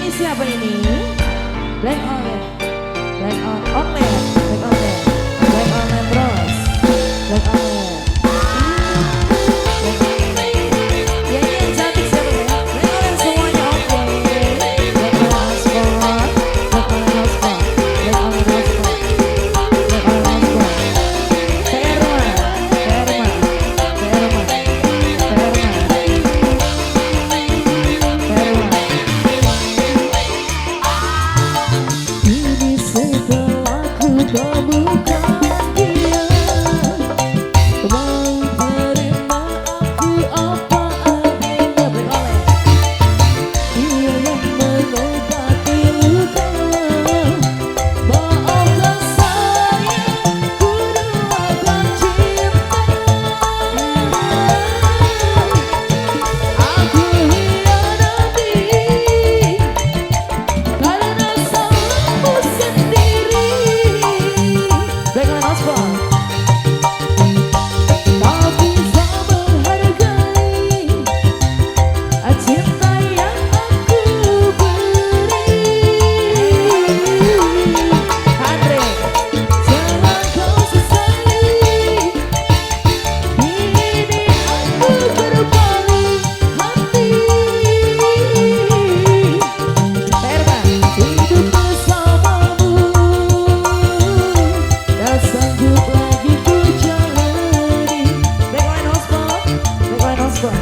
Ini siapa ini? Black Olet, Black Olet, Black Olet, Black Olet terus, Black Olet. Ya ini yang cantik siapa ya? Black Olet semuanya oke. Black Olet Hotspot, Black Olet Hotspot, Black Olet Hotspot, Black Olet Hotspot. Terma, Terma, Terma, Terma, Terma. Ini setelah ku temukan dia, mau terima aku apa adanya. Black Olet, dia yang mengobati luka. Maafkan saya, ku duakan cinta. Aku hianati karena salahku sendiri. Black Olet Hotspot. Tak bisa menghargai cinta yang aku beri. Andre, jangan kau sesali. Kini aku berbalik hati. Terma, hidup bersamamu. Tak sanggup lagi ku jalani. Black Olet Hotspot, Black Olet Hotspot,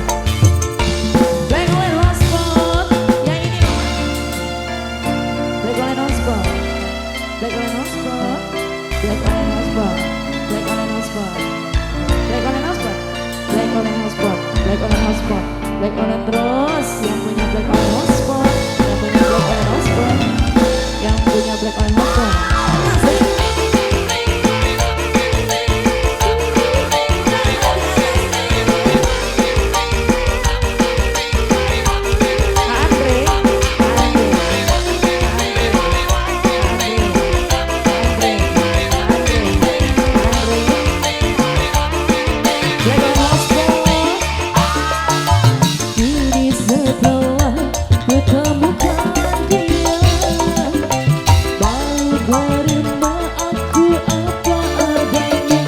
Black Olet Hotspot. Yang ini Black Olet Hotspot, Black Olet Hotspot, Black Olet Hotspot, Black Olet Hotspot, Black Olet Hotspot, Black Olet Hotspot, Black Olet Hotspot, Black Olet terus. Yang punya Black Olet Hotspot, yang punya Black Olet Hotspot, yang punya Black Olet Hotspot. Asik. Andre, Andre, Black Olet Hotspot. Kini setelah ku temukan dia, mau terima aku apa adanya.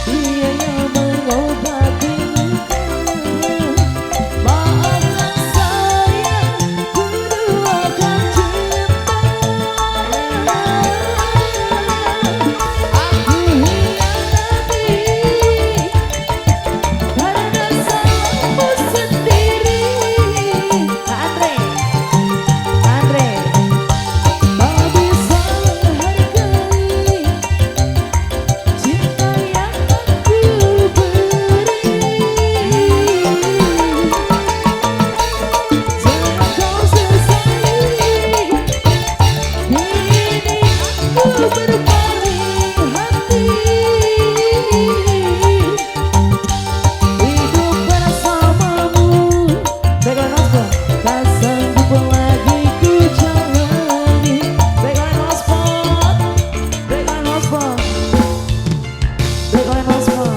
Dia yang mengobati luka. Maafkan saya, ku duakan cinta. Aku hianati karena salahmu sendiri. Andre, Andre, tak bisa menghargai cinta yang aku beri. Jangan kau sesali. Kini aku berbalik hati. Hidup bersamamu. Black Olet Hotspot. Tak sanggup lagi ku jalani. Black Olet Hotspot, Black Olet Hotspot, Black Olet Hotspot,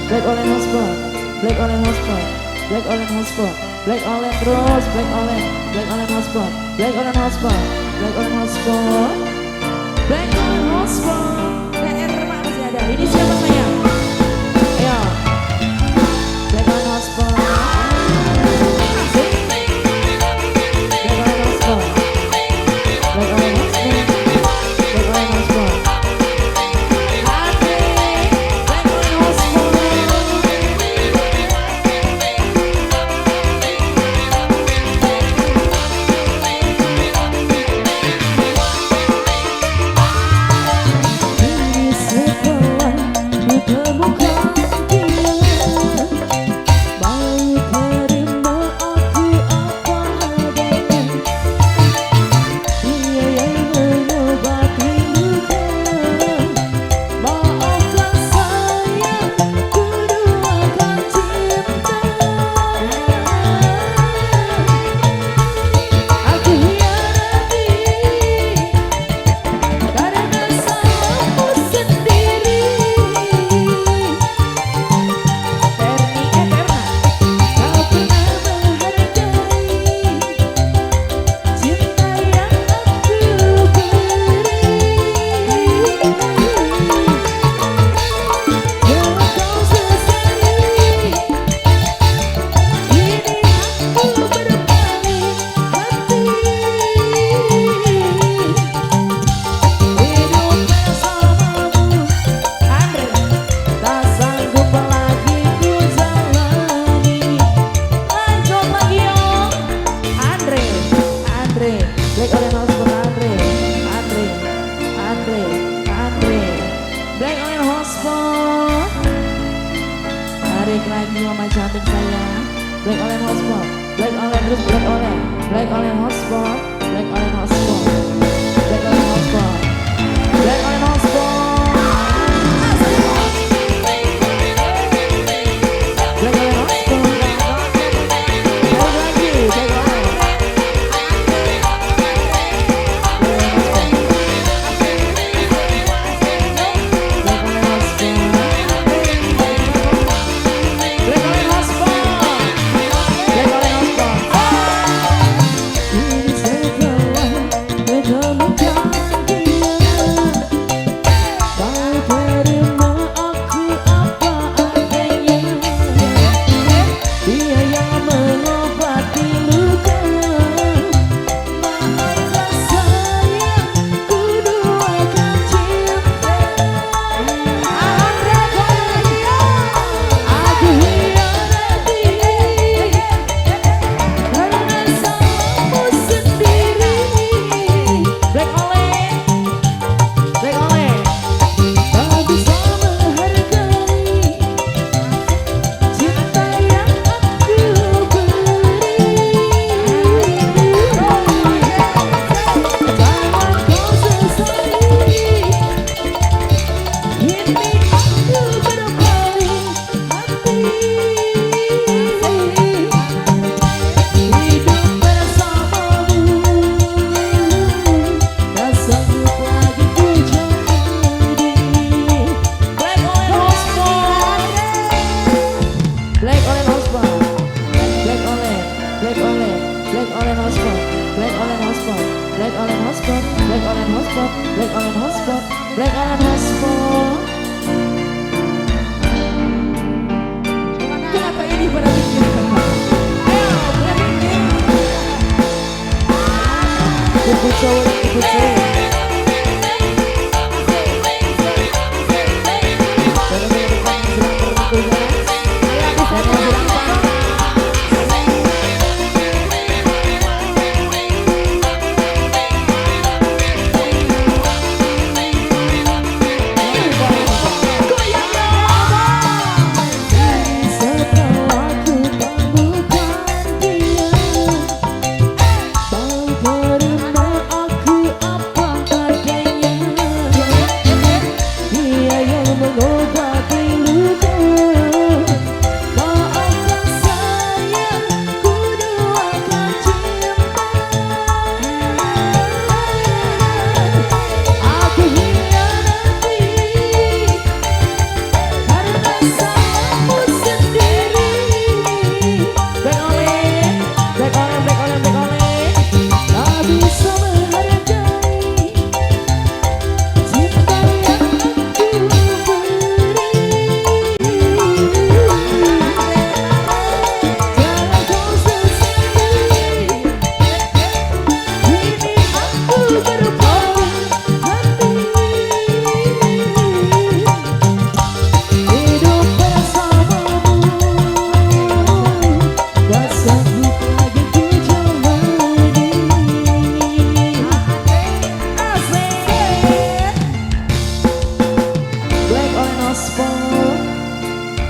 Black Olet Hotspot, Black Olet Hotspot, Black Olet Hotspot, Black Olet terus, Black Olet, Black Olet Hotspot, Black Olet Hotspot, Black Olet Hotspot, Black Olet Hotspot. Terma masih ada. Ini siapa sayang? Ayo, Black Olet Hotspot. Asik. Black Olet Hotspot, Black Olet Hotspot, Black Olet Hotspot. Andre, Black Olet Hotspot. Ini setelah ku lagi mama cantik saya. Black Orange Hotspot, Black Orange terus Black Orange, Black Orange Hotspot, Black Orange Hotspot, Black Orange Hotspot, Black Orange Hotspot. Black Orange Hotspot, Black Orange Hotspot. Kenapa ini pada bikin? Ayo, bikin. Kupu cowok, kupu cowok.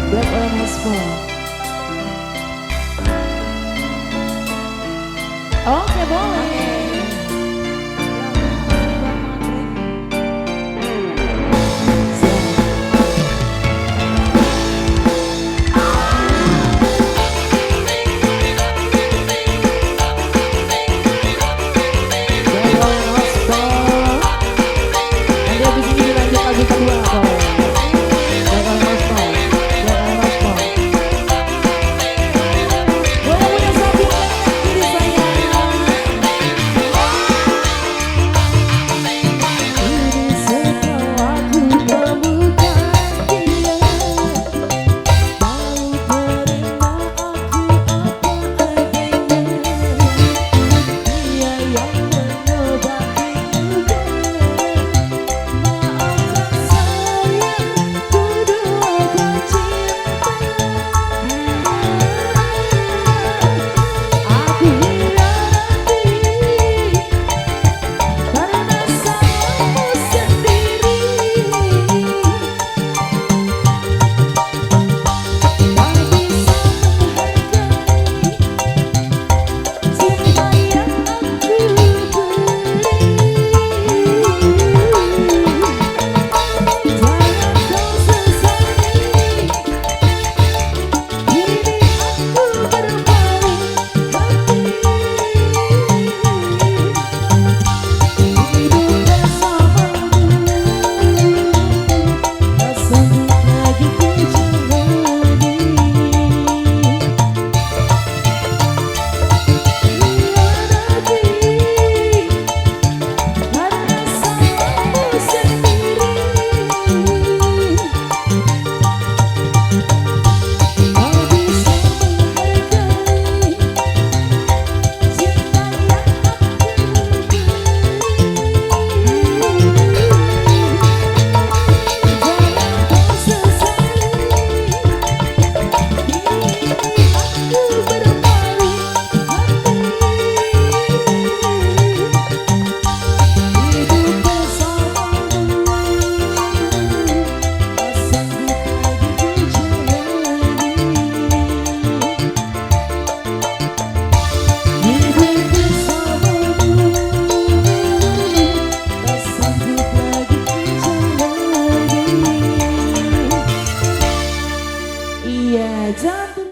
Black Orange Hotspot. Oke, boleh.